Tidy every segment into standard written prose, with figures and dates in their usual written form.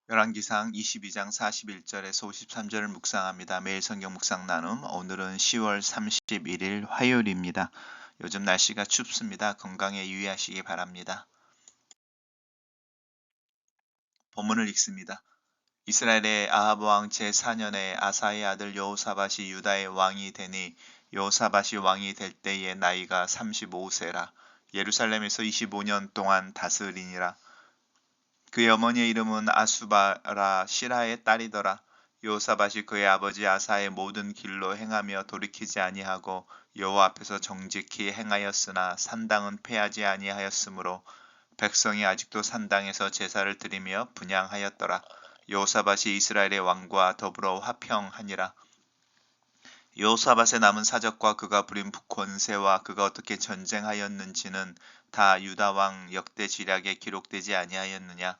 열왕기상 22장 41절에서 53절을 묵상합니다. 매일 성경 묵상 나눔. 오늘은 10월 31일 화요일입니다. 요즘 날씨가 춥습니다. 건강에 유의하시기 바랍니다. 본문을 읽습니다. 이스라엘의 아합 왕 제4년에 아사의 아들 여호사밧이 유다의 왕이 되니 여호사밧이 왕이 될 때의 나이가 35세라. 예루살렘에서 25년 동안 다스리니라. 그의 어머니의 이름은 아수바라 시라의 딸이더라. 여호사밧이 그의 아버지 아사의 모든 길로 행하며 돌이키지 아니하고 여호와 앞에서 정직히 행하였으나 산당은 패하지 아니하였으므로 백성이 아직도 산당에서 제사를 드리며 분향하였더라. 여호사밧이 이스라엘의 왕과 더불어 화평하니라. 여호사밧의 남은 사적과 그가 부린 권세와 그가 어떻게 전쟁하였는지는 다 유다 왕 역대 지략에 기록되지 아니하였느냐.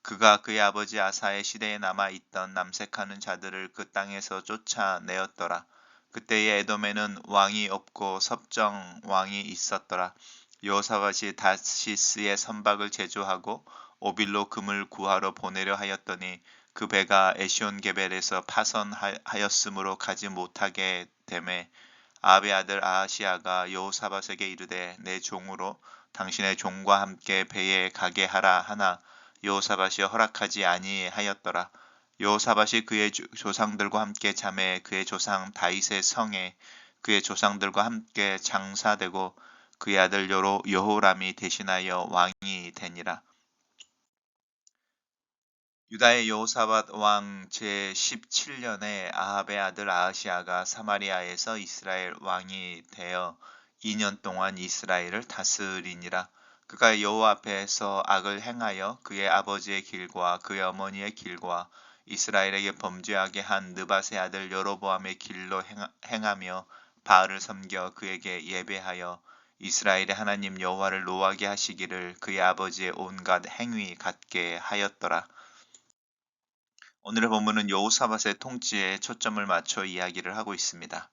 그가 그의 아버지 아사의 시대에 남아 있던 남색하는 자들을 그 땅에서 쫓아내었더라. 그때의 에돔에는 왕이 없고 섭정 왕이 있었더라. 여호사밧이 다시스의 선박을 제조하고 오빌로 금을 구하러 보내려 하였더니 그 배가 에시온게벨에서 파선하였으므로 가지 못하게 되매 아합의 아들 아하시아가 여호사밧에게 이르되 내 종으로 당신의 종과 함께 배에 가게 하라 하나 여호사밧이 허락하지 아니하였더라. 여호사밧이 그의 조상들과 함께 잠에 그의 조상 다윗의 성에 그의 조상들과 함께 장사되고 그의 아들 여호람이 대신하여 왕이 되니라. 유다의 여호사밧 왕 제17년에 아합의 아들 아하시아가 사마리아에서 이스라엘 왕이 되어 2년 동안 이스라엘을 다스리니라. 그가 여호와 앞에서 악을 행하여 그의 아버지의 길과 그의 어머니의 길과 이스라엘에게 범죄하게 한 느밧의 아들 여로보암의 길로 행하며 바알을 섬겨 그에게 예배하여 이스라엘의 하나님 여호와를 노하게 하시기를 그의 아버지의 온갖 행위 같게 하였더라. 오늘의 본문은 여호사밧의 통치에 초점을 맞춰 이야기를 하고 있습니다.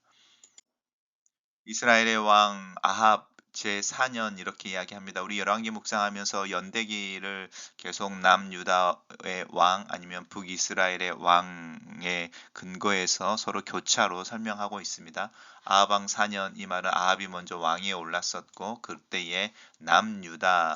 이스라엘의 왕 아합 제4년 이렇게 이야기합니다. 우리 열왕기 묵상하면서 연대기를 계속 남유다의 왕 아니면 북이스라엘의 왕의 근거에서 서로 교차로 설명하고 있습니다. 아합 왕 4년 이 말은 아합이 먼저 왕위에 올랐었고 그때에 남유다의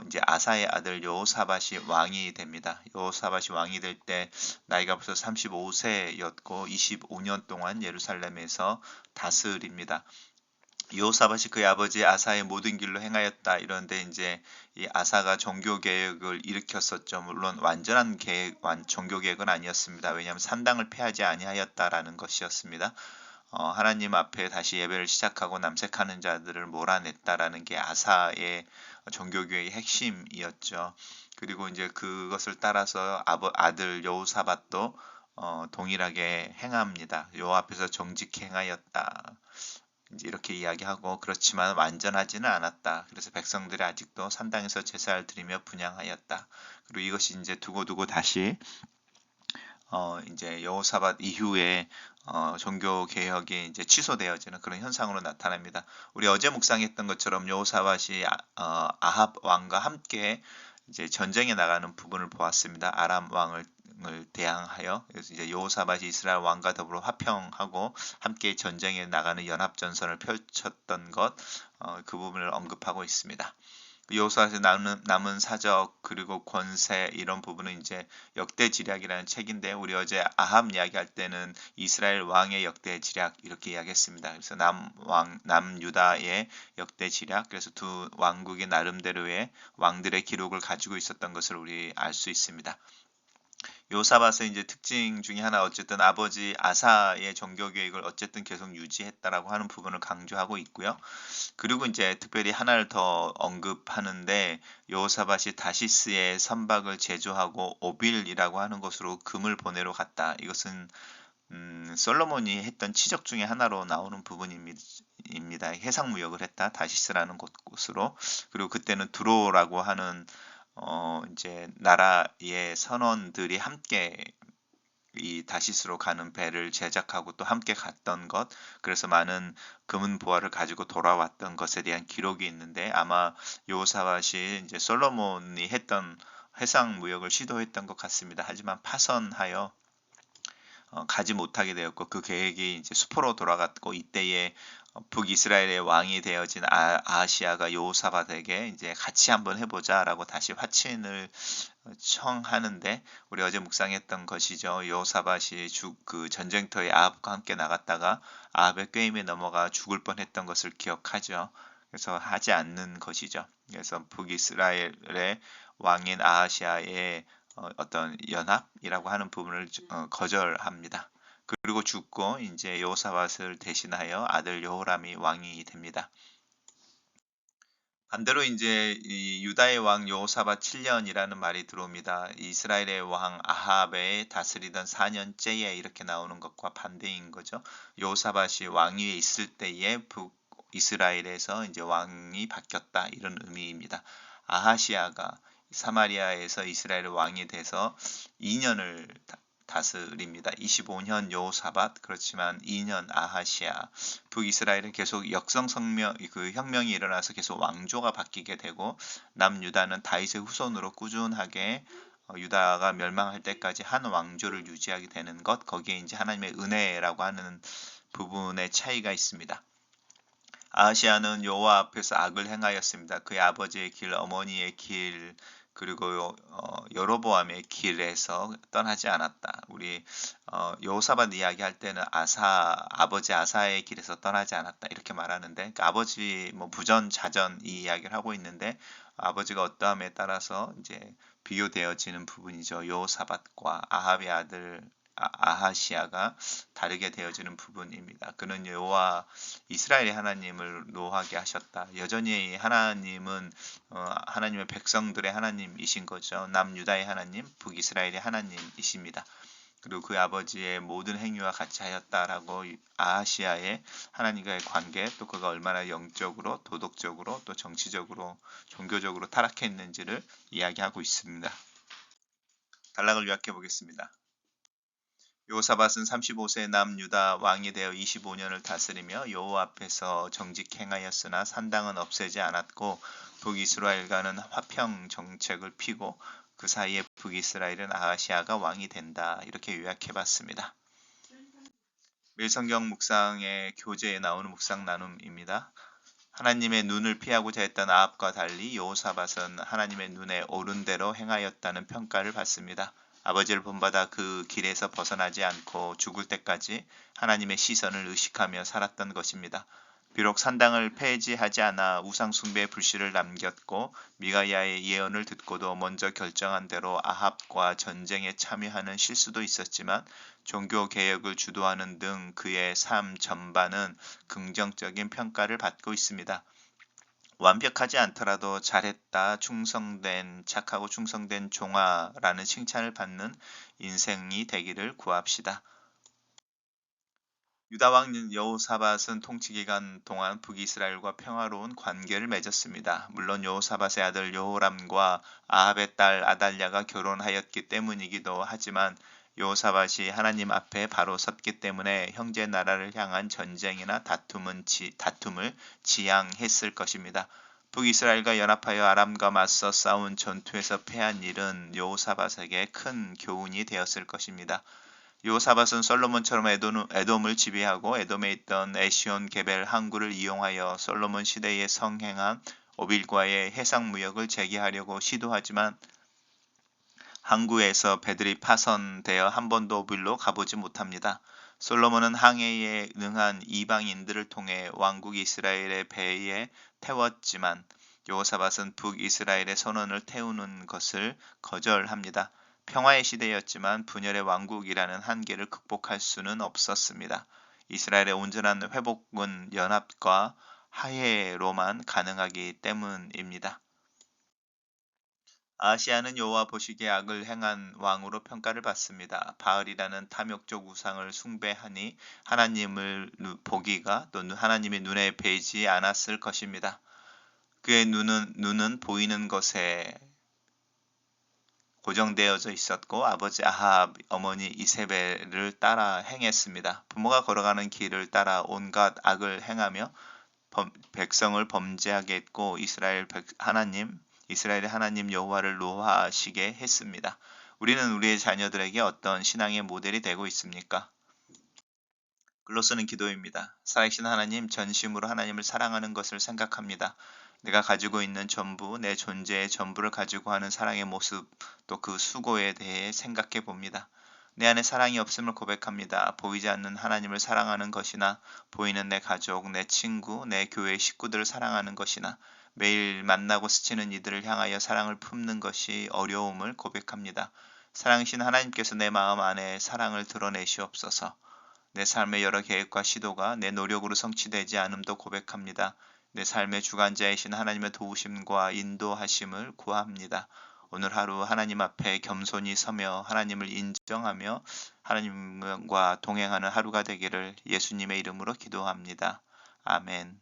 이제 아사의 아들 여호사밧이 왕이 됩니다. 여호사밧이 왕이 될 때 나이가 벌써 35세였고 25년 동안 예루살렘에서 다스립니다. 여호사밧이 그의 아버지 아사의 모든 길로 행하였다. 이런데 이제 이 아사가 종교 개혁을 일으켰었죠. 물론 완전한 종교 개혁은 아니었습니다. 왜냐하면 산당을 폐하지 아니하였다라는 것이었습니다. 하나님 앞에 다시 예배를 시작하고 남색하는 자들을 몰아냈다라는 게 아사의 종교교회의 핵심이었죠. 그리고 이제 그것을 따라서 아들 여호사밧도 동일하게 행합니다. 여호와 앞에서 정직히 행하였다. 이제 이렇게 이야기하고 그렇지만 완전하지는 않았다. 그래서 백성들이 아직도 산당에서 제사를 드리며 분향하였다. 그리고 이것이 이제 두고두고 다시 이제 여호사밧 이후에 종교 개혁이 이제 취소되어지는 그런 현상으로 나타납니다. 우리 어제 묵상했던 것처럼 여호사밧이 아합 왕과 함께 이제 전쟁에 나가는 부분을 보았습니다. 아람 왕을 대항하여 그래서 이제 여호사밧이 이스라엘 왕과 더불어 화평하고 함께 전쟁에 나가는 연합 전선을 펼쳤던 것, 그 부분을 언급하고 있습니다. 여호수아에서 남은 사적 그리고 권세 이런 부분은 이제 역대지략이라는 책인데 우리 어제 아합 이야기할 때는 이스라엘 왕의 역대지략 이렇게 이야기했습니다. 그래서 남유다의 역대지략 그래서 두 왕국이 나름대로의 왕들의 기록을 가지고 있었던 것을 우리 알 수 있습니다. 요사밧의 이제 특징 중에 하나 어쨌든 아버지 아사의 종교 계획을 어쨌든 계속 유지했다라고 하는 부분을 강조하고 있고요. 그리고 이제 특별히 하나를 더 언급하는데 여호사밧이 다시스의 선박을 제조하고 오빌이라고 하는 곳으로 금을 보내러 갔다. 이것은 솔로몬이 했던 치적 중에 하나로 나오는 부분입니다. 해상 무역을 했다. 다시스라는 곳으로. 그리고 그때는 두로라고 하는 이제 나라의 선원들이 함께 이 다시스로 가는 배를 제작하고 또 함께 갔던 것, 그래서 많은 금은 보화를 가지고 돌아왔던 것에 대한 기록이 있는데 아마 여호사밧이 이제 솔로몬이 했던 해상 무역을 시도했던 것 같습니다. 하지만 파선하여 가지 못하게 되었고 그 계획이 이제 수포로 돌아갔고 이때에 북이스라엘의 왕이 되어진 아하시아가 여호사밧에게 이제 같이 한번 해보자라고 다시 화친을 청하는데 우리 어제 묵상했던 것이죠. 여호사밧이 그 전쟁터에 아합과 함께 나갔다가 아합의 꾀임에 넘어가 죽을 뻔했던 것을 기억하죠. 그래서 하지 않는 것이죠. 그래서 북이스라엘의 왕인 아하시아의 어떤 연합이라고 하는 부분을 거절합니다. 그리고 죽고 이제 여호사밧을 대신하여 아들 여호람이 왕이 됩니다. 반대로 이제 이 유다의 왕 여호사밧 7년이라는 말이 들어옵니다. 이스라엘의 왕 아합의 다스리던 4년째에 이렇게 나오는 것과 반대인 거죠. 여호사밧이 왕위에 있을 때에 북이스라엘에서 이제 왕이 바뀌었다 이런 의미입니다. 아하시아가 사마리아에서 이스라엘 왕이 돼서 2년을 다스립니다. 25년 여호사밧 그렇지만 2년 아하시아 북이스라엘은 계속 그 혁명이 일어나서 계속 왕조가 바뀌게 되고 남유다는 다윗의 후손으로 꾸준하게 유다가 멸망할 때까지 한 왕조를 유지하게 되는 것 거기에 이제 하나님의 은혜라고 하는 부분의 차이가 있습니다. 아하시아는 여호와 앞에서 악을 행하였습니다. 그의 아버지의 길, 어머니의 길, 그리고 여로보암의 길에서 떠나지 않았다. 우리 여호사밧 이야기할 때는 아버지 아사의 길에서 떠나지 않았다 이렇게 말하는데 그러니까 아버지 뭐 부전 자전 이 이야기를 하고 있는데 아버지가 어떠함에 따라서 이제 비교되어지는 부분이죠. 여호사밧과 아합의 아들 아하시아가 다르게 되어지는 부분입니다. 그는 여호와 이스라엘의 하나님을 노하게 하셨다. 여전히 하나님은 하나님의 백성들의 하나님이신 거죠. 남유다의 하나님, 북이스라엘의 하나님이십니다. 그리고 그 아버지의 모든 행위와 같이 하였다라고 아하시아의 하나님과의 관계 또 그가 얼마나 영적으로 도덕적으로 또 정치적으로 종교적으로 타락했는지를 이야기하고 있습니다. 단락을 요약해 보겠습니다. 여호사밧은 35세 남유다 왕이 되어 25년을 다스리며 여호와 앞에서 정직 행하였으나 산당은 없애지 않았고 북이스라엘과는 화평 정책을 피고 그 사이에 북이스라엘은 아하시아가 왕이 된다. 이렇게 요약해봤습니다. 밀성경 묵상의 교재에 나오는 묵상 나눔입니다. 하나님의 눈을 피하고자 했던 아합과 달리 여호사밧은 하나님의 눈에 옳은 대로 행하였다는 평가를 받습니다. 아버지를 본받아 그 길에서 벗어나지 않고 죽을 때까지 하나님의 시선을 의식하며 살았던 것입니다. 비록 산당을 폐지하지 않아 우상숭배의 불씨를 남겼고 미가야의 예언을 듣고도 먼저 결정한 대로 아합과 전쟁에 참여하는 실수도 있었지만 종교개혁을 주도하는 등 그의 삶 전반은 긍정적인 평가를 받고 있습니다. 완벽하지 않더라도 잘했다, 착하고 충성된 종아라는 칭찬을 받는 인생이 되기를 구합시다. 유다 왕 여호사밧은 통치기간 동안 북이스라엘과 평화로운 관계를 맺었습니다. 물론 여호사밧의 아들 여호람과 아합의 딸 아달랴가 결혼하였기 때문이기도 하지만 여호사밧이 하나님 앞에 바로 섰기 때문에 형제 나라를 향한 전쟁이나 다툼을 지양했을 것입니다. 북이스라엘과 연합하여 아람과 맞서 싸운 전투에서 패한 일은 여호사밧에게 큰 교훈이 되었을 것입니다. 여호사밧은 솔로몬처럼 에돔을 지배하고 에돔에 있던 에시온 게벨 항구를 이용하여 솔로몬 시대에 성행한 오빌과의 해상 무역을 재개하려고 시도하지만 항구에서 배들이 파손되어 한 번도 오빌로 가보지 못합니다. 솔로몬은 항해에 능한 이방인들을 통해 왕국 이스라엘의 배에 태웠지만 여호사밧은 북이스라엘의 선원을 태우는 것을 거절합니다. 평화의 시대였지만 분열의 왕국이라는 한계를 극복할 수는 없었습니다. 이스라엘의 온전한 회복은 연합과 화해로만 가능하기 때문입니다. 아하시아는 여호와 보시기에 악을 행한 왕으로 평가를 받습니다. 바알이라는 탐욕적 우상을 숭배하니 하나님을 보기가 또 하나님의 눈에 뵈지 않았을 것입니다. 그의 눈은 보이는 것에 고정되어져 있었고 아버지 아합, 어머니 이세벨을 따라 행했습니다. 부모가 걸어가는 길을 따라 온갖 악을 행하며 백성을 범죄하게 했고 이스라엘 하나님 이스라엘의 하나님 여호와를 노하시게 했습니다. 우리는 우리의 자녀들에게 어떤 신앙의 모델이 되고 있습니까? 글로쓰는 기도입니다. 살아계신 하나님, 전심으로 하나님을 사랑하는 것을 생각합니다. 내가 가지고 있는 전부, 내 존재의 전부를 가지고 하는 사랑의 모습, 또 그 수고에 대해 생각해 봅니다. 내 안에 사랑이 없음을 고백합니다. 보이지 않는 하나님을 사랑하는 것이나 보이는 내 가족, 내 친구, 내 교회 식구들을 사랑하는 것이나 매일 만나고 스치는 이들을 향하여 사랑을 품는 것이 어려움을 고백합니다. 사랑이신 하나님께서 내 마음 안에 사랑을 드러내시옵소서. 내 삶의 여러 계획과 시도가 내 노력으로 성취되지 않음도 고백합니다. 내 삶의 주관자이신 하나님의 도우심과 인도하심을 구합니다. 오늘 하루 하나님 앞에 겸손히 서며 하나님을 인정하며 하나님과 동행하는 하루가 되기를 예수님의 이름으로 기도합니다. 아멘.